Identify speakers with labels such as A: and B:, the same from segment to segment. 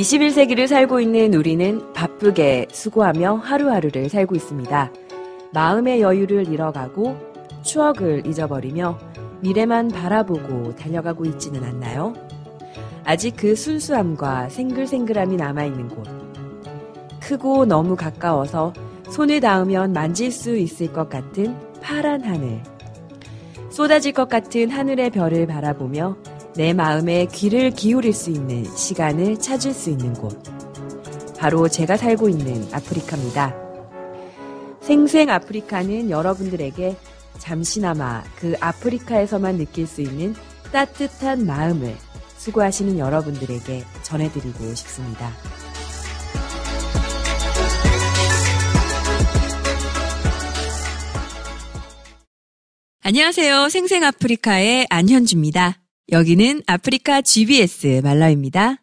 A: 21세기를 살고 있는 우리는 바쁘게 수고하며 하루하루를 살고 있습니다. 마음의 여유를 잃어가고 추억을 잊어버리며 미래만 바라보고 달려가고 있지는 않나요? 아직 그 순수함과 생글생글함이 남아있는 곳. 크고 너무 가까워서 손을 닿으면 만질 수 있을 것 같은 파란 하늘. 쏟아질 것 같은 하늘의 별을 바라보며 내 마음에 귀를 기울일 수 있는 시간을 찾을 수 있는 곳. 바로 제가 살고 있는 아프리카입니다. 생생 아프리카는 여러분들에게 잠시나마 그 아프리카에서만 느낄 수 있는 따뜻한 마음을 수고하시는 여러분들에게 전해드리고 싶습니다. 안녕하세요. 생생 아프리카의 안현주입니다. 여기는 아프리카 GBS 말라위입니다.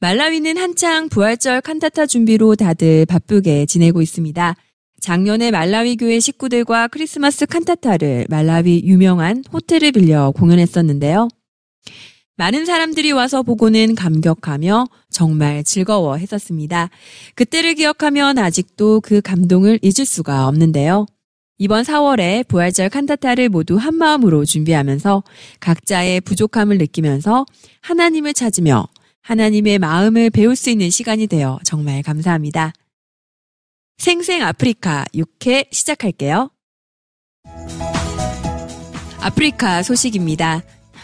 A: 말라위는 한창 부활절 칸타타 준비로 다들 바쁘게 지내고 있습니다. 작년에 말라위 교회 식구들과 크리스마스 칸타타를 말라위 유명한 호텔을 빌려 공연했었는데요. 많은 사람들이 와서 보고는 감격하며 정말 즐거워했었습니다. 그때를 기억하면 아직도 그 감동을 잊을 수가 없는데요. 이번 4월에 부활절 칸타타를 모두 한마음으로 준비하면서 각자의 부족함을 느끼면서 하나님을 찾으며 하나님의 마음을 배울 수 있는 시간이 되어 정말 감사합니다. 생생 아프리카 6회 시작할게요. 아프리카 소식입니다.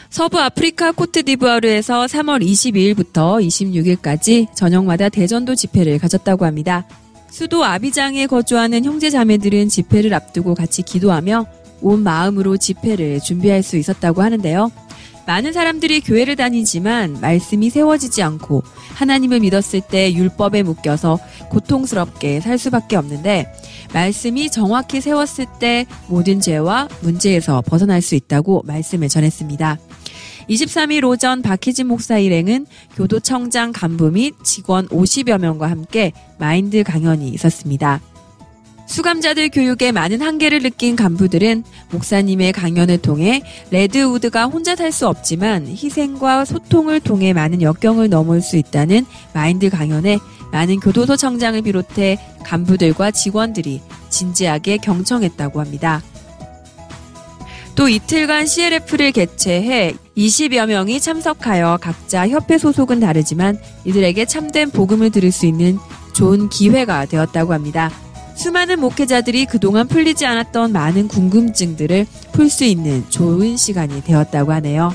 A: 서부 아프리카 코트디부아르에서 3월 22일부터 26일까지 저녁마다 대전도 집회를 가졌다고 합니다. 수도 아비장에 거주하는 형제자매들은 집회를 앞두고 같이 기도하며 온 마음으로 집회를 준비할 수 있었다고 하는데요. 많은 사람들이 교회를 다니지만 말씀이 세워지지 않고 하나님을 믿었을 때 율법에 묶여서 고통스럽게 살 수밖에 없는데 말씀이 정확히 세웠을 때 모든 죄와 문제에서 벗어날 수 있다고 말씀을 전했습니다. 23일 오전 박희진 목사 일행은 교도청장 간부 및 직원 50여 명과 함께 마인드 강연이 있었습니다. 수감자들 교육에 많은 한계를 느낀 간부들은 목사님의 강연을 통해 레드우드가 혼자 살 수 없지만 희생과 소통을 통해 많은 역경을 넘을 수 있다는 마인드 강연에 많은 교도소 청장을 비롯해 간부들과 직원들이 진지하게 경청했다고 합니다. 또 이틀간 CLF를 개최해 20여 명이 참석하여 각자 협회 소속은 다르지만 이들에게 참된 복음을 들을 수 있는 좋은 기회가 되었다고 합니다. 수많은 목회자들이 그동안 풀리지 않았던 많은 궁금증들을 풀 수 있는 좋은 시간이 되었다고 하네요.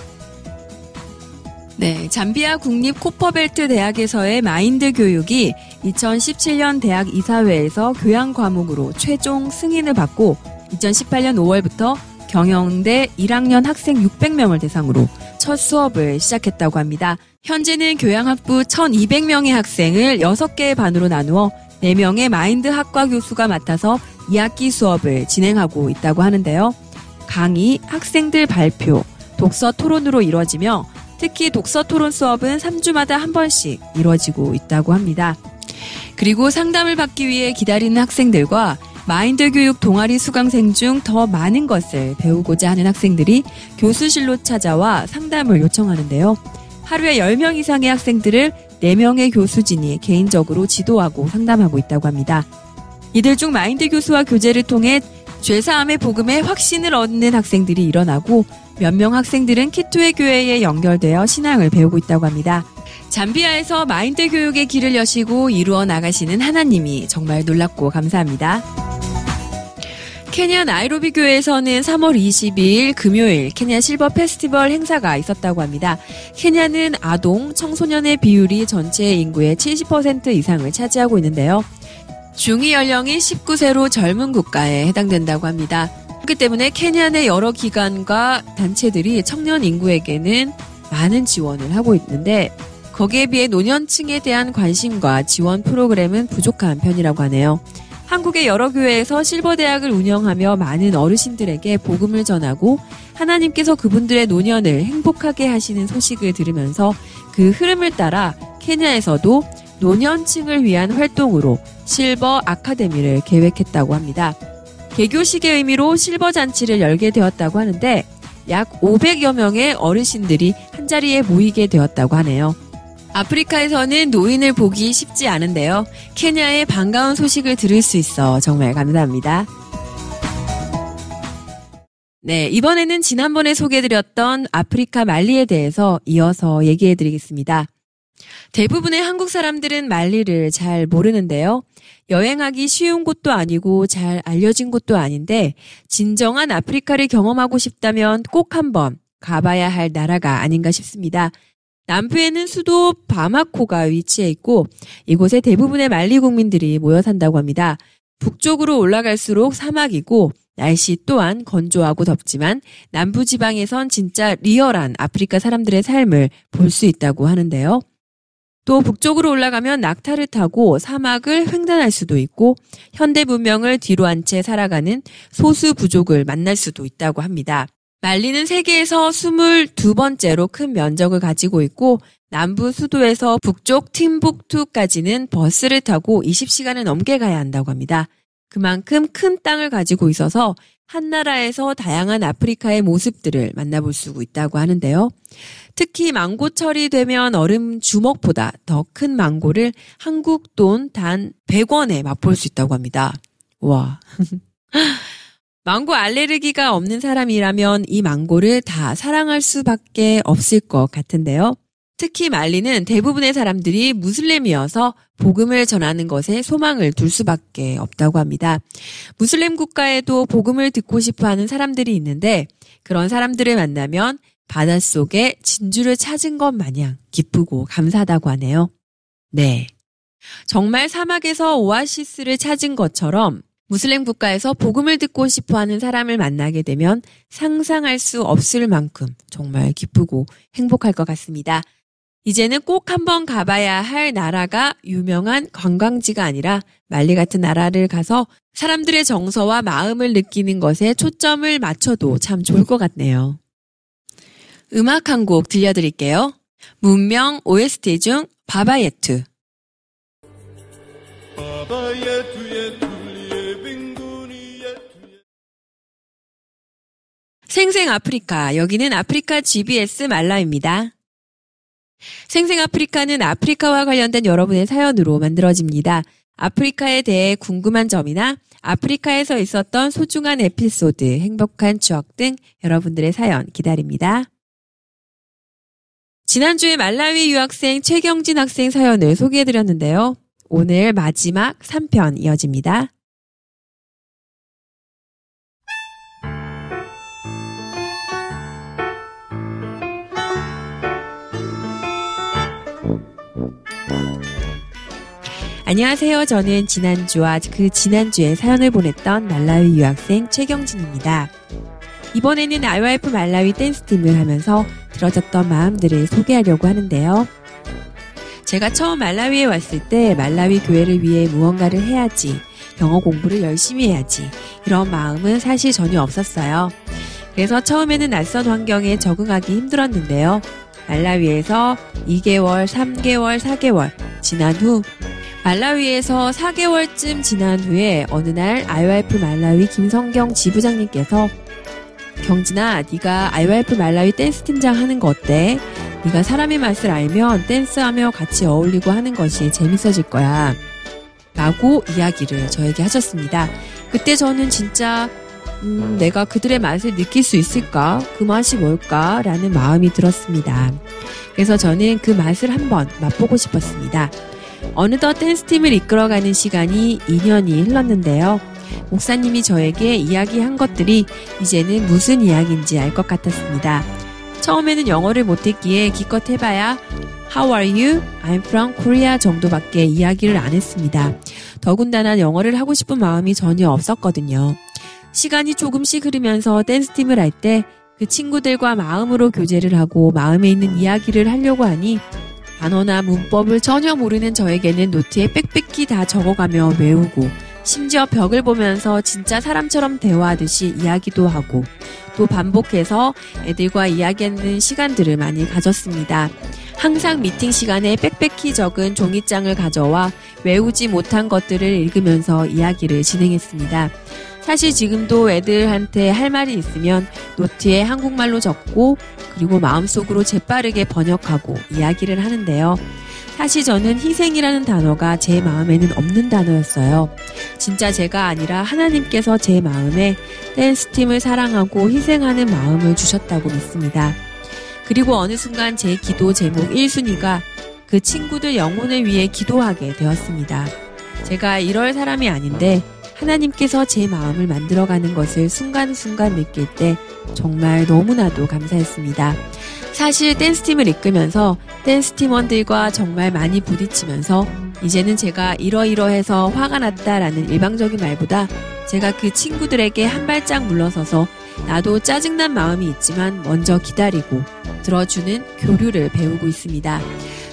A: 네, 잠비아 국립 코퍼벨트 대학에서의 마인드 교육이 2017년 대학 이사회에서 교양 과목으로 최종 승인을 받고 2018년 5월부터 경영대 1학년 학생 600명을 대상으로 첫 수업을 시작했다고 합니다. 현재는 교양학부 1200명의 학생을 6개의 반으로 나누어 4명의 마인드 학과 교수가 맡아서 2학기 수업을 진행하고 있다고 하는데요. 강의, 학생들 발표, 독서 토론으로 이루어지며 특히 독서 토론 수업은 3주마다 한 번씩 이루어지고 있다고 합니다. 그리고 상담을 받기 위해 기다리는 학생들과 마인드 교육 동아리 수강생 중 더 많은 것을 배우고자 하는 학생들이 교수실로 찾아와 상담을 요청하는데요. 하루에 10명 이상의 학생들을 4명의 교수진이 개인적으로 지도하고 상담하고 있다고 합니다. 이들 중 마인드 교수와 교제를 통해 죄사함의 복음에 확신을 얻는 학생들이 일어나고 몇 명 학생들은 키투의 교회에 연결되어 신앙을 배우고 있다고 합니다. 잠비아에서 마인드 교육의 길을 여시고 이루어 나가시는 하나님이 정말 놀랍고 감사합니다. 케냐 나이로비 교회에서는 3월 22일 금요일 케냐 실버 페스티벌 행사가 있었다고 합니다. 케냐는 아동, 청소년의 비율이 전체 인구의 70% 이상을 차지하고 있는데요. 중위 연령이 19세로 젊은 국가에 해당된다고 합니다. 그렇기 때문에 케냐 내 여러 기관과 단체들이 청년 인구에게는 많은 지원을 하고 있는데 거기에 비해 노년층에 대한 관심과 지원 프로그램은 부족한 편이라고 하네요. 한국의 여러 교회에서 실버대학을 운영하며 많은 어르신들에게 복음을 전하고 하나님께서 그분들의 노년을 행복하게 하시는 소식을 들으면서 그 흐름을 따라 케냐에서도 노년층을 위한 활동으로 실버 아카데미를 계획했다고 합니다. 개교식의 의미로 실버 잔치를 열게 되었다고 하는데 약 500여 명의 어르신들이 한자리에 모이게 되었다고 하네요. 아프리카에서는 노인을 보기 쉽지 않은데요. 케냐의 반가운 소식을 들을 수 있어 정말 감사합니다. 네, 이번에는 지난번에 소개해드렸던 아프리카 말리에 대해서 이어서 얘기해드리겠습니다. 대부분의 한국 사람들은 말리를 잘 모르는데요. 여행하기 쉬운 곳도 아니고 잘 알려진 곳도 아닌데 진정한 아프리카를 경험하고 싶다면 꼭 한번 가봐야 할 나라가 아닌가 싶습니다. 남부에는 수도 바마코가 위치해 있고 이곳에 대부분의 말리 국민들이 모여 산다고 합니다. 북쪽으로 올라갈수록 사막이고 날씨 또한 건조하고 덥지만 남부지방에선 진짜 리얼한 아프리카 사람들의 삶을 볼 수 있다고 하는데요. 또 북쪽으로 올라가면 낙타를 타고 사막을 횡단할 수도 있고 현대 문명을 뒤로 한 채 살아가는 소수 부족을 만날 수도 있다고 합니다. 말리는 세계에서 22번째로 큰 면적을 가지고 있고 남부 수도에서 북쪽 팀북투까지는 버스를 타고 20시간을 넘게 가야 한다고 합니다. 그만큼 큰 땅을 가지고 있어서 한 나라에서 다양한 아프리카의 모습들을 만나볼 수 있다고 하는데요. 특히 망고철이 되면 얼음 주먹보다 더 큰 망고를 한국 돈 단 100원에 맛볼 수 있다고 합니다. 와. 망고 알레르기가 없는 사람이라면 이 망고를 다 사랑할 수밖에 없을 것 같은데요. 특히 말리는 대부분의 사람들이 무슬림이어서 복음을 전하는 것에 소망을 둘 수밖에 없다고 합니다. 무슬림 국가에도 복음을 듣고 싶어하는 사람들이 있는데 그런 사람들을 만나면 바닷속에 진주를 찾은 것 마냥 기쁘고 감사하다고 하네요. 네, 정말 사막에서 오아시스를 찾은 것처럼 무슬림 국가에서 복음을 듣고 싶어하는 사람을 만나게 되면 상상할 수 없을 만큼 정말 기쁘고 행복할 것 같습니다. 이제는 꼭 한번 가봐야 할 나라가 유명한 관광지가 아니라 말리 같은 나라를 가서 사람들의 정서와 마음을 느끼는 것에 초점을 맞춰도 참 좋을 것 같네요. 음악 한 곡 들려드릴게요. 문명 OST 중 바바예투. 생생 아프리카, 여기는 아프리카 GBS 말라입니다. 생생 아프리카는 아프리카와 관련된 여러분의 사연으로 만들어집니다. 아프리카에 대해 궁금한 점이나 아프리카에서 있었던 소중한 에피소드, 행복한 추억 등 여러분들의 사연 기다립니다. 지난주에 말라위 유학생 최경진 학생 사연을 소개해드렸는데요. 오늘 마지막 3편 이어집니다. 안녕하세요. 저는 지난주와 그 지난주에 사연을 보냈던 말라위 유학생 최경진입니다. 이번에는 IYF 말라위 댄스팀을 하면서 들어졌던 마음들을 소개하려고 하는데요. 제가 처음 말라위에 왔을 때 말라위 교회를 위해 무언가를 해야지, 영어 공부를 열심히 해야지 이런 마음은 사실 전혀 없었어요. 그래서 처음에는 낯선 환경에 적응하기 힘들었는데요. 말라위에서 2개월, 3개월, 4개월 지난 후 말라위에서 4개월쯤 지난 후에 어느 날 IYF 말라위 김성경 지부장님께서 경진아, 네가 IYF 말라위 댄스 팀장 하는 거 어때? 네가 사람의 맛을 알면 댄스하며 같이 어울리고 하는 것이 재밌어질 거야 라고 이야기를 저에게 하셨습니다. 그때 저는 진짜 내가 그들의 맛을 느낄 수 있을까? 그 맛이 뭘까? 라는 마음이 들었습니다. 그래서 저는 그 맛을 한번 맛보고 싶었습니다. 어느덧 댄스팀을 이끌어가는 시간이 2년이 흘렀는데요. 목사님이 저에게 이야기한 것들이 이제는 무슨 이야기인지 알 것 같았습니다. 처음에는 영어를 못했기에 기껏 해봐야 How are you? I'm from Korea 정도밖에 이야기를 안 했습니다. 더군다나 영어를 하고 싶은 마음이 전혀 없었거든요. 시간이 조금씩 흐르면서 댄스팀을 할 때 그 친구들과 마음으로 교제를 하고 마음에 있는 이야기를 하려고 하니 단어나 문법을 전혀 모르는 저에게는 노트에 빽빽히 다 적어가며 외우고 심지어 벽을 보면서 진짜 사람처럼 대화하듯이 이야기도 하고 또 반복해서 애들과 이야기하는 시간들을 많이 가졌습니다. 항상 미팅 시간에 빽빽히 적은 종이장을 가져와 외우지 못한 것들을 읽으면서 이야기를 진행했습니다. 사실 지금도 애들한테 할 말이 있으면 노트에 한국말로 적고 그리고 마음속으로 재빠르게 번역하고 이야기를 하는데요. 사실 저는 희생이라는 단어가 제 마음에는 없는 단어였어요. 진짜 제가 아니라 하나님께서 제 마음에 댄스팀을 사랑하고 희생하는 마음을 주셨다고 믿습니다. 그리고 어느 순간 제 기도 제목 1순위가 그 친구들 영혼을 위해 기도하게 되었습니다. 제가 이럴 사람이 아닌데 하나님께서 제 마음을 만들어가는 것을 순간순간 느낄 때 정말 너무나도 감사했습니다. 사실 댄스팀을 이끌면서 댄스팀원들과 정말 많이 부딪히면서 이제는 제가 이러이러해서 화가 났다라는 일방적인 말보다 제가 그 친구들에게 한 발짝 물러서서 나도 짜증난 마음이 있지만 먼저 기다리고 들어주는 교류를 배우고 있습니다.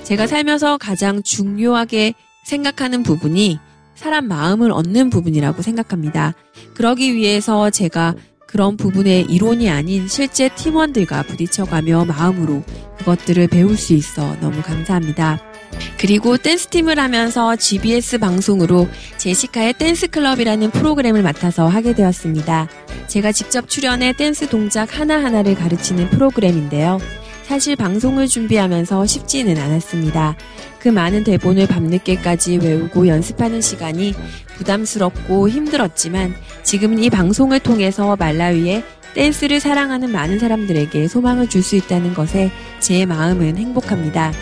A: 제가 살면서 가장 중요하게 생각하는 부분이 사람 마음을 얻는 부분이라고 생각합니다. 그러기 위해서 제가 그런 부분의 이론이 아닌 실제 팀원들과 부딪혀가며 마음으로 그것들을 배울 수 있어 너무 감사합니다. 그리고 댄스팀을 하면서 GBS 방송으로 제시카의 댄스클럽이라는 프로그램을 맡아서 하게 되었습니다. 제가 직접 출연해 댄스 동작 하나하나를 가르치는 프로그램인데요. 사실 방송을 준비하면서 쉽지는 않았습니다. 그 많은 대본을 밤늦게까지 외우고 연습하는 시간이 부담스럽고 힘들었지만 지금은 이 방송을 통해서 말라위에 댄스를 사랑하는 많은 사람들에게 소망을 줄 수 있다는 것에 제 마음은 행복합니다.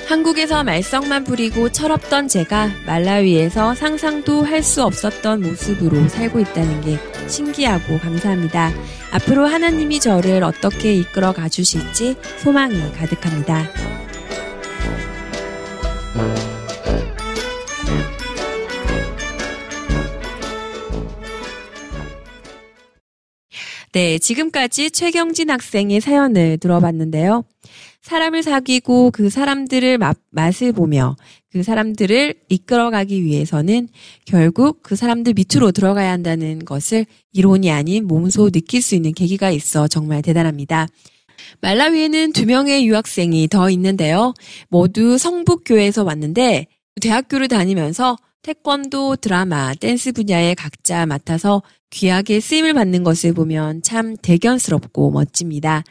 A: 한국에서 말썽만 부리고 철없던 제가 말라위에서 상상도 할 수 없었던 모습으로 살고 있다는 게 신기하고 감사합니다. 앞으로 하나님이 저를 어떻게 이끌어 가주실지 소망이 가득합니다. 네, 지금까지 최경진 학생의 사연을 들어봤는데요. 사람을 사귀고 그 사람들을 맛을 보며 그 사람들을 이끌어가기 위해서는 결국 그 사람들 밑으로 들어가야 한다는 것을 이론이 아닌 몸소 느낄 수 있는 계기가 있어 정말 대단합니다. 말라위에는 2명의 유학생이 더 있는데요. 모두 성북교회에서 왔는데 대학교를 다니면서 태권도, 드라마, 댄스 분야에 각자 맡아서 귀하게 쓰임을 받는 것을 보면 참 대견스럽고 멋집니다.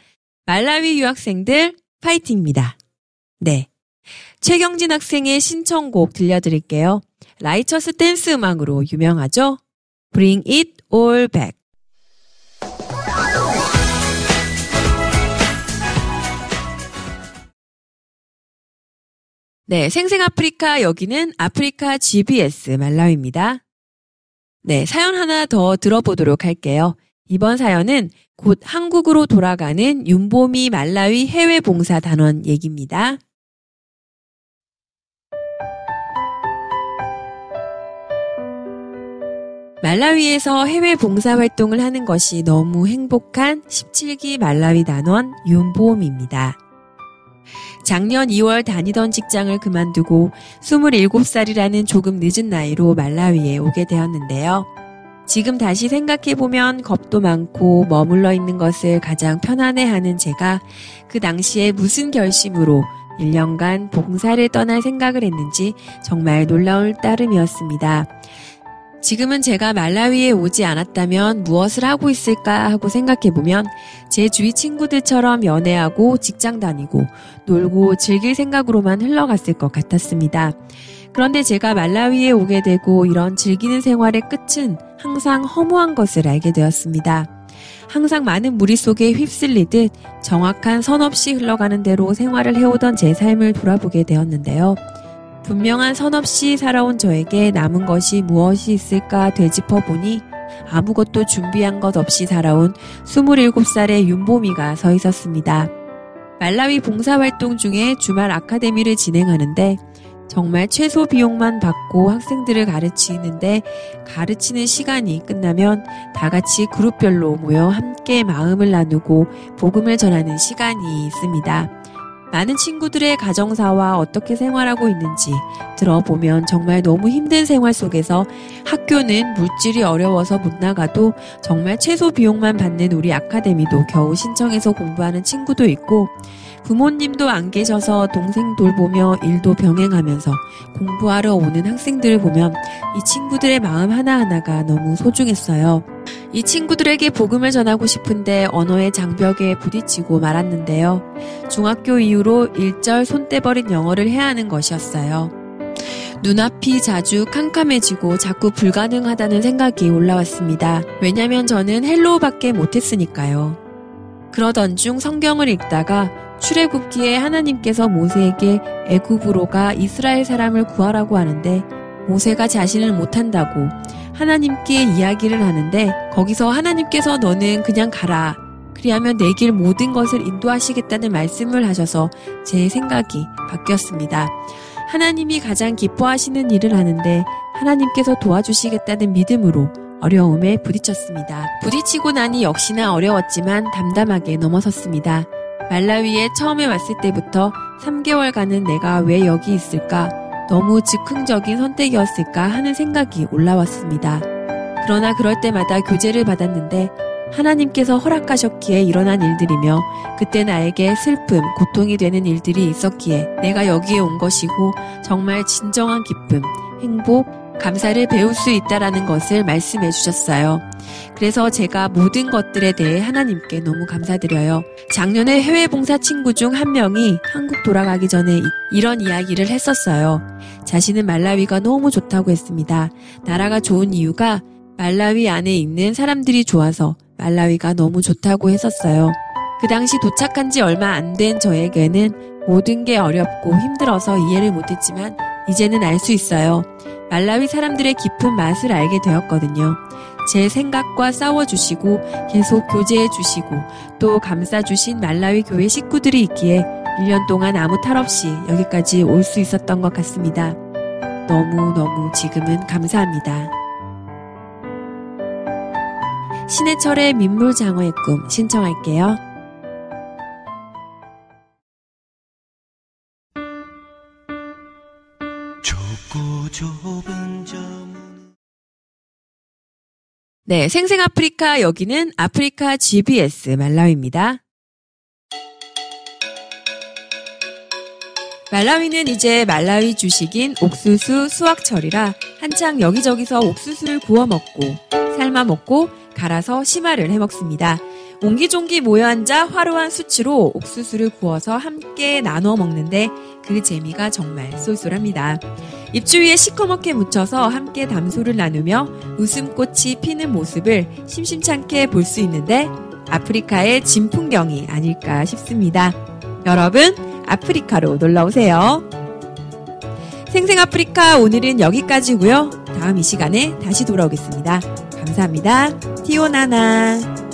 A: 말라위 유학생들 파이팅입니다. 네, 최경진 학생의 신청곡 들려드릴게요. 라이처스 댄스 음악으로 유명하죠? Bring it all back. 네, 생생아프리카 여기는 아프리카 GBS 말라위입니다. 네, 사연 하나 더 들어보도록 할게요. 이번 사연은 곧 한국으로 돌아가는 윤보미 말라위 해외봉사단원 얘기입니다. 말라위에서 해외 봉사활동을 하는 것이 너무 행복한 17기 말라위 단원 윤보미입니다. 작년 2월 다니던 직장을 그만두고 27살이라는 조금 늦은 나이로 말라위에 오게 되었는데요. 지금 다시 생각해보면 겁도 많고 머물러 있는 것을 가장 편안해하는 제가 그 당시에 무슨 결심으로 1년간 봉사를 떠날 생각을 했는지 정말 놀라울 따름이었습니다. 지금은 제가 말라위에 오지 않았다면 무엇을 하고 있을까 하고 생각해보면 제 주위 친구들처럼 연애하고 직장 다니고 놀고 즐길 생각으로만 흘러갔을 것 같았습니다. 그런데 제가 말라위에 오게 되고 이런 즐기는 생활의 끝은 항상 허무한 것을 알게 되었습니다. 항상 많은 무리 속에 휩쓸리듯 정확한 선 없이 흘러가는 대로 생활을 해오던 제 삶을 돌아보게 되었는데요. 분명한 선 없이 살아온 저에게 남은 것이 무엇이 있을까 되짚어보니 아무것도 준비한 것 없이 살아온 27살의 윤보미가 서 있었습니다. 말라위 봉사활동 중에 주말 아카데미를 진행하는데 정말 최소 비용만 받고 학생들을 가르치는데 가르치는 시간이 끝나면 다 같이 그룹별로 모여 함께 마음을 나누고 복음을 전하는 시간이 있습니다. 많은 친구들의 가정사와 어떻게 생활하고 있는지 들어보면 정말 너무 힘든 생활 속에서 학교는 물질이 어려워서 못 나가도 정말 최소 비용만 받는 우리 아카데미도 겨우 신청해서 공부하는 친구도 있고 부모님도 안 계셔서 동생 돌보며 일도 병행하면서 공부하러 오는 학생들을 보면 이 친구들의 마음 하나하나가 너무 소중했어요. 이 친구들에게 복음을 전하고 싶은데 언어의 장벽에 부딪히고 말았는데요. 중학교 이후로 일절 손떼버린 영어를 해야 하는 것이었어요. 눈앞이 자주 캄캄해지고 자꾸 불가능하다는 생각이 올라왔습니다. 왜냐면 저는 헬로우밖에 못했으니까요. 그러던 중 성경을 읽다가 출애굽기에 하나님께서 모세에게 애굽으로 가 이스라엘 사람을 구하라고 하는데 모세가 자신을 못한다고 하나님께 이야기를 하는데 거기서 하나님께서 너는 그냥 가라. 그리하면 내 길 모든 것을 인도하시겠다는 말씀을 하셔서 제 생각이 바뀌었습니다. 하나님이 가장 기뻐하시는 일을 하는데 하나님께서 도와주시겠다는 믿음으로 어려움에 부딪혔습니다. 부딪히고 나니 역시나 어려웠지만 담담하게 넘어섰습니다. 말라위에 처음에 왔을 때부터 3개월간은 내가 왜 여기 있을까? 너무 즉흥적인 선택이었을까 하는 생각이 올라왔습니다. 그러나 그럴 때마다 교제를 받았는데 하나님께서 허락하셨기에 일어난 일들이며 그때 나에게 슬픔, 고통이 되는 일들이 있었기에 내가 여기에 온 것이고 정말 진정한 기쁨, 행복, 감사를 배울 수 있다라는 것을 말씀해 주셨어요. 그래서 제가 모든 것들에 대해 하나님께 너무 감사드려요. 작년에 해외 봉사 친구 중 한 명이 한국 돌아가기 전에 이런 이야기를 했었어요. 자신은 말라위가 너무 좋다고 했습니다. 나라가 좋은 이유가 말라위 안에 있는 사람들이 좋아서 말라위가 너무 좋다고 했었어요. 그 당시 도착한 지 얼마 안 된 저에게는 모든 게 어렵고 힘들어서 이해를 못했지만 이제는 알 수 있어요. 말라위 사람들의 깊은 맛을 알게 되었거든요. 제 생각과 싸워주시고 계속 교제해주시고 또 감싸주신 말라위 교회 식구들이 있기에 1년 동안 아무 탈 없이 여기까지 올 수 있었던 것 같습니다. 너무너무 지금은 감사합니다. 신해철의 민물장어의 꿈 신청할게요. 네, 생생아프리카 여기는 아프리카 GBS 말라위입니다. 말라위는 이제 말라위 주식인 옥수수 수확철이라 한창 여기저기서 옥수수를 구워 먹고 삶아 먹고 갈아서 심화를 해 먹습니다. 옹기종기 모여 앉아 화려한 수치로 옥수수를 구워서 함께 나눠 먹는데 그 재미가 정말 쏠쏠합니다. 입주 위에 시커멓게 묻혀서 함께 담소를 나누며 웃음꽃이 피는 모습을 심심찮게 볼 수 있는데 아프리카의 진풍경이 아닐까 싶습니다. 여러분, 아프리카로 놀러오세요. 생생아프리카 오늘은 여기까지고요. 다음 이 시간에 다시 돌아오겠습니다. 감사합니다. 티오나나.